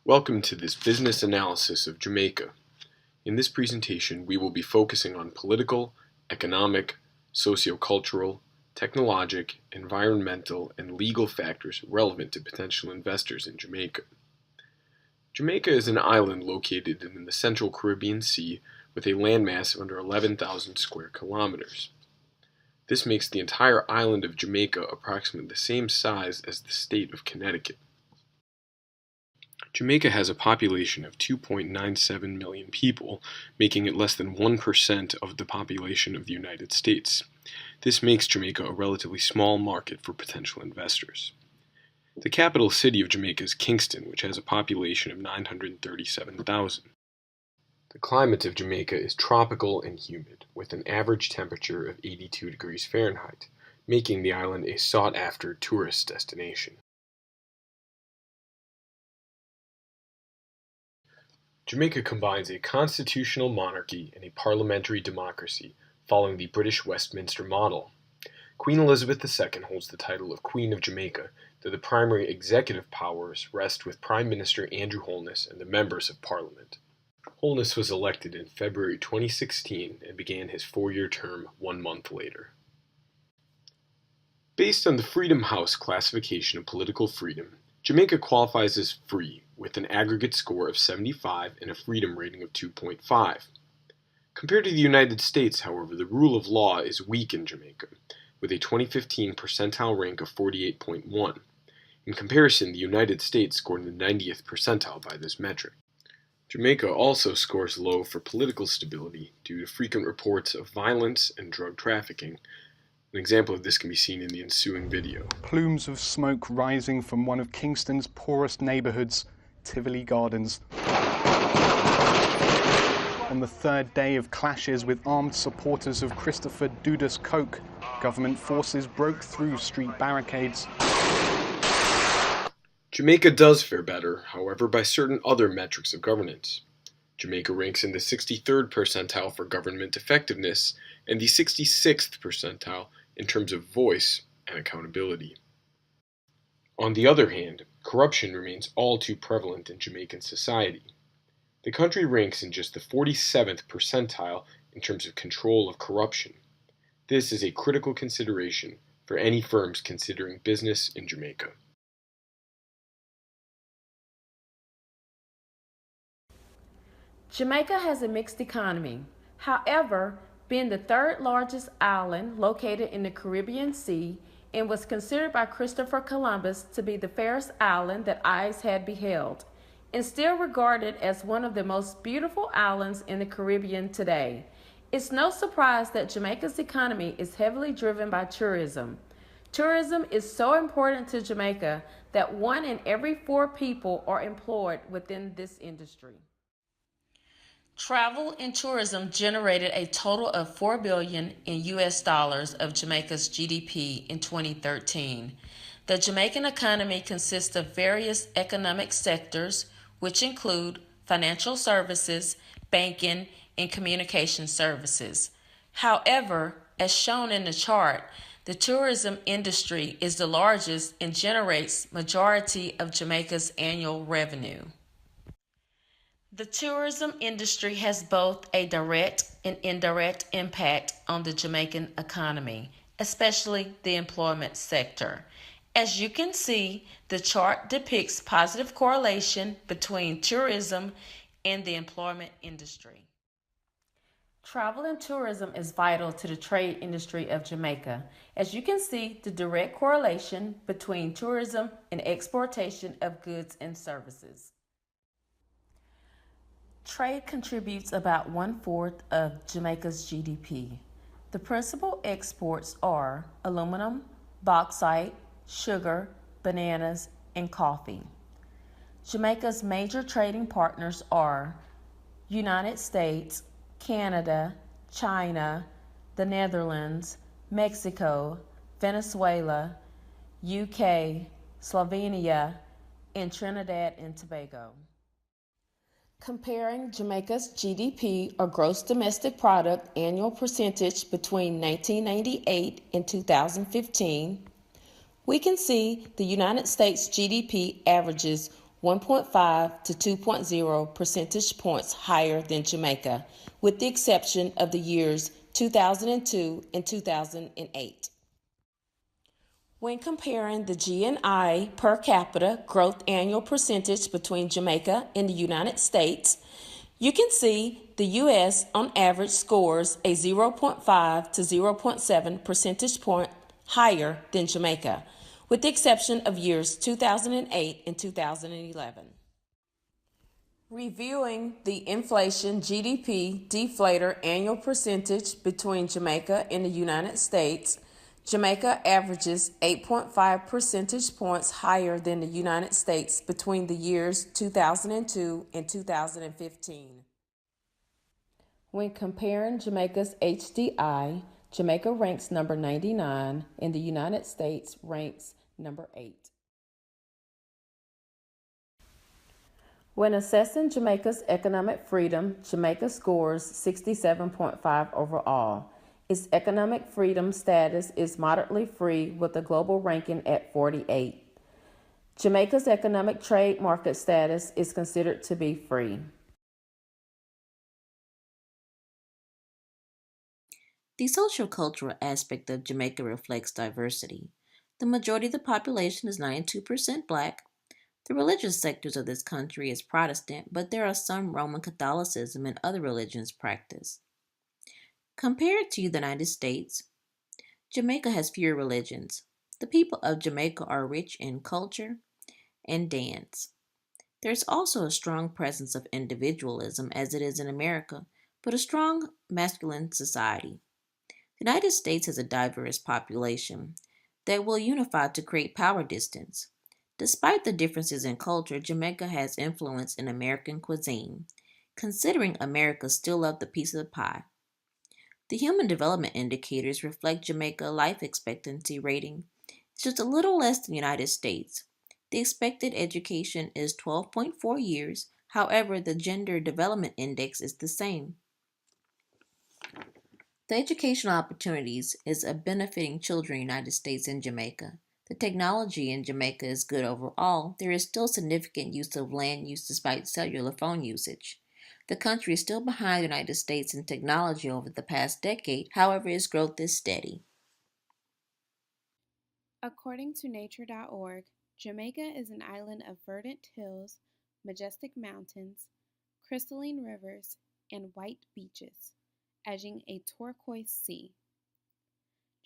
Welcome to this business analysis of Jamaica. In this presentation, we will be focusing on political, economic, sociocultural, technologic, environmental, and legal factors relevant to potential investors in Jamaica. Jamaica is an island located in the central Caribbean Sea with a landmass of under 11,000 square kilometers. This makes the entire island of Jamaica approximately the same size as the state of Connecticut. Jamaica has a population of 2.97 million people, making it less than 1% of the population of the United States. This makes Jamaica a relatively small market for potential investors. The capital city of Jamaica is Kingston, which has a population of 937,000. The climate of Jamaica is tropical and humid, with an average temperature of 82 degrees Fahrenheit, making the island a sought-after tourist destination. Jamaica combines a constitutional monarchy and a parliamentary democracy, following the British Westminster model. Queen Elizabeth II holds the title of Queen of Jamaica, though the primary executive powers rest with Prime Minister Andrew Holness and the members of Parliament. Holness was elected in February 2016 and began his 4-year term 1 month later. Based on the Freedom House classification of political freedom, Jamaica qualifies as free, with an aggregate score of 75 and a freedom rating of 2.5. Compared to the United States, however, the rule of law is weak in Jamaica, with a 2015 percentile rank of 48.1. In comparison, the United States scored in the 90th percentile by this metric. Jamaica also scores low for political stability due to frequent reports of violence and drug trafficking. An example of this can be seen in the ensuing video. Plumes of smoke rising from one of Kingston's poorest neighborhoods, Tivoli Gardens. On the third day of clashes with armed supporters of Christopher Dudas Coke, government forces broke through street barricades. Jamaica does fare better, however, by certain other metrics of governance. Jamaica ranks in the 63rd percentile for government effectiveness and the 66th percentile in terms of voice and accountability. On the other hand, corruption remains all too prevalent in Jamaican society. The country ranks in just the 47th percentile in terms of control of corruption. This is a critical consideration for any firms considering business in Jamaica. Jamaica has a mixed economy. However, being the third largest island located in the Caribbean Sea and was considered by Christopher Columbus to be the fairest island that eyes had beheld, and still regarded as one of the most beautiful islands in the Caribbean today. It's no surprise that Jamaica's economy is heavily driven by tourism. Tourism is so important to Jamaica that 1 in every 4 people are employed within this industry. Travel and tourism generated a total of $4 billion in US dollars of Jamaica's GDP in 2013. The Jamaican economy consists of various economic sectors, which include financial services, banking, and communication services. However, as shown in the chart, the tourism industry is the largest and generates majority of Jamaica's annual revenue. The tourism industry has both a direct and indirect impact on the Jamaican economy, especially the employment sector. As you can see, the chart depicts positive correlation between tourism and the employment industry. Travel and tourism is vital to the trade industry of Jamaica. As you can see, the direct correlation between tourism and exportation of goods and services. Trade contributes about 1/4 of Jamaica's GDP. The principal exports are aluminum, bauxite, sugar, bananas, and coffee. Jamaica's major trading partners are United States, Canada, China, the Netherlands, Mexico, Venezuela, UK, Slovenia, and Trinidad and Tobago. Comparing Jamaica's GDP, or gross domestic product, annual percentage between 1998 and 2015, we can see the United States GDP averages 1.5 to 2.0 percentage points higher than Jamaica, with the exception of the years 2002 and 2008. When comparing the GNI per capita growth annual percentage between Jamaica and the United States, you can see the U.S. on average scores a 0.5 to 0.7 percentage point higher than Jamaica, with the exception of years 2008 and 2011. Reviewing the inflation GDP deflator annual percentage between Jamaica and the United States, Jamaica averages 8.5 percentage points higher than the United States between the years 2002 and 2015. When comparing Jamaica's HDI, Jamaica ranks number 99 and the United States ranks number 8. When assessing Jamaica's economic freedom, Jamaica scores 67.5 overall. Its economic freedom status is moderately free with a global ranking at 48. Jamaica's economic trade market status is considered to be free. The social-cultural aspect of Jamaica reflects diversity. The majority of the population is 92% Black. The religious sectors of this country is Protestant, but there are some Roman Catholicism and other religions practiced. Compared to the United States, Jamaica has fewer religions. The people of Jamaica are rich in culture and dance. There's also a strong presence of individualism, as it is in America, but a strong masculine society. The United States has a diverse population that will unify to create power distance. Despite the differences in culture, Jamaica has influence in American cuisine, considering America still loved the piece of the pie. The Human Development Indicators reflect Jamaica life expectancy rating is just a little less than the United States. The expected education is 12.4 years, however, the Gender Development Index is the same. The educational opportunities is a benefiting children in the United States and Jamaica. The technology in Jamaica is good overall. There is still significant use of land use despite cellular phone usage. The country is still behind the United States in technology over the past decade, however, its growth is steady. According to Nature.org, Jamaica is an island of verdant hills, majestic mountains, crystalline rivers, and white beaches, edging a turquoise sea.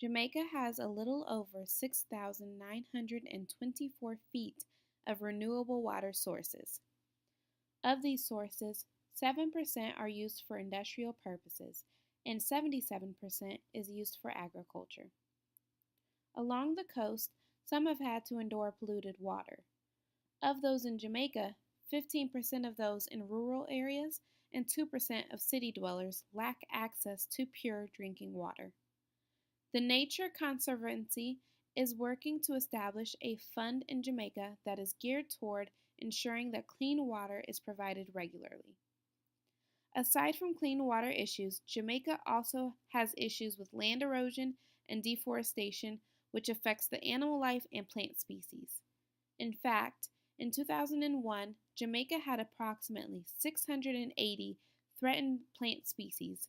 Jamaica has a little over 6,924 feet of renewable water sources. Of these sources, 7% are used for industrial purposes, and 77% is used for agriculture. Along the coast, some have had to endure polluted water. Of those in Jamaica, 15% of those in rural areas and 2% of city dwellers lack access to pure drinking water. The Nature Conservancy is working to establish a fund in Jamaica that is geared toward ensuring that clean water is provided regularly. Aside from clean water issues, Jamaica also has issues with land erosion and deforestation, which affects the animal life and plant species. In fact, in 2001, Jamaica had approximately 680 threatened plant species,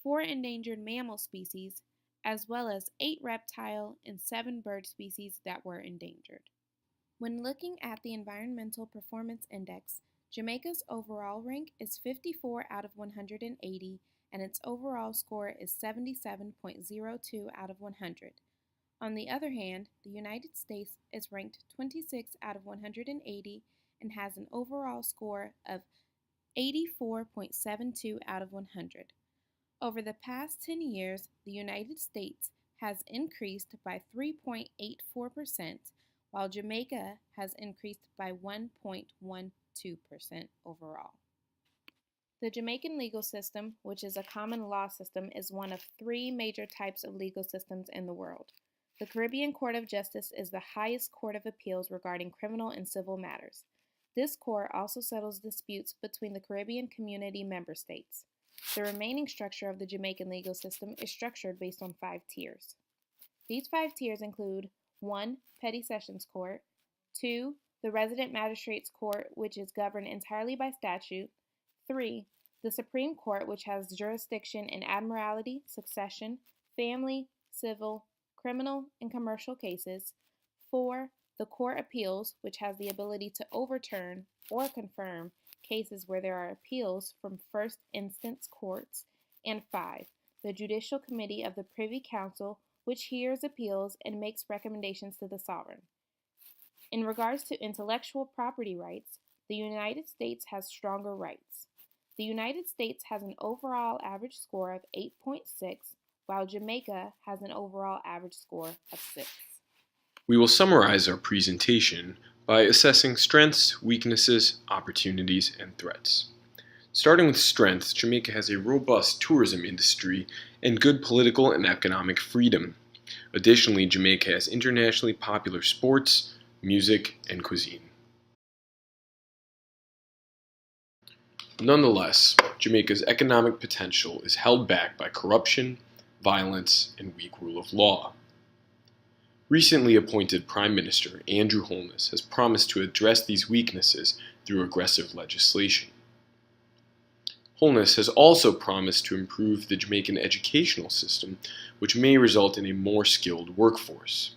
4 endangered mammal species, as well as 8 reptile and 7 bird species that were endangered. When looking at the Environmental Performance Index, Jamaica's overall rank is 54 out of 180, and its overall score is 77.02 out of 100. On the other hand, the United States is ranked 26 out of 180 and has an overall score of 84.72 out of 100. Over the past 10 years, the United States has increased by 3.84%, while Jamaica has increased by 1.12% overall. The Jamaican legal system, which is a common law system, is one of 3 major types of legal systems in the world. The Caribbean Court of Justice is the highest court of appeals regarding criminal and civil matters. This court also settles disputes between the Caribbean Community member states. The remaining structure of the Jamaican legal system is structured based on 5 tiers. These 5 tiers include 1. Petty Sessions Court, 2. the Resident Magistrates Court, which is governed entirely by statute. 3. The Supreme Court, which has jurisdiction in admiralty, succession, family, civil, criminal, and commercial cases. 4. The Court Appeals, which has the ability to overturn or confirm cases where there are appeals from first instance courts. And 5. The Judicial Committee of the Privy Council, which hears appeals and makes recommendations to the sovereign. In regards to intellectual property rights, the United States has stronger rights. The United States has an overall average score of 8.6, while Jamaica has an overall average score of 6. We will summarize our presentation by assessing strengths, weaknesses, opportunities, and threats. Starting with strengths, Jamaica has a robust tourism industry and good political and economic freedom. Additionally, Jamaica has internationally popular sports, music, and cuisine. Nonetheless, Jamaica's economic potential is held back by corruption, violence, and weak rule of law. Recently appointed Prime Minister Andrew Holness has promised to address these weaknesses through aggressive legislation. Holness has also promised to improve the Jamaican educational system, which may result in a more skilled workforce.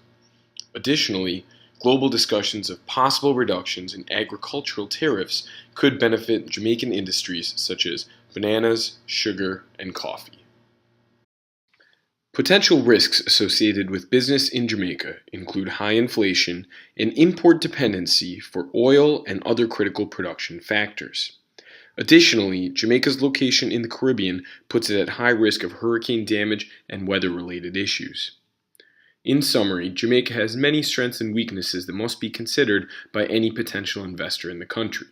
Additionally, global discussions of possible reductions in agricultural tariffs could benefit Jamaican industries such as bananas, sugar, and coffee. Potential risks associated with business in Jamaica include high inflation and import dependency for oil and other critical production factors. Additionally, Jamaica's location in the Caribbean puts it at high risk of hurricane damage and weather-related issues. In summary, Jamaica has many strengths and weaknesses that must be considered by any potential investor in the country.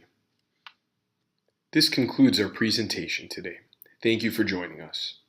This concludes our presentation today. Thank you for joining us.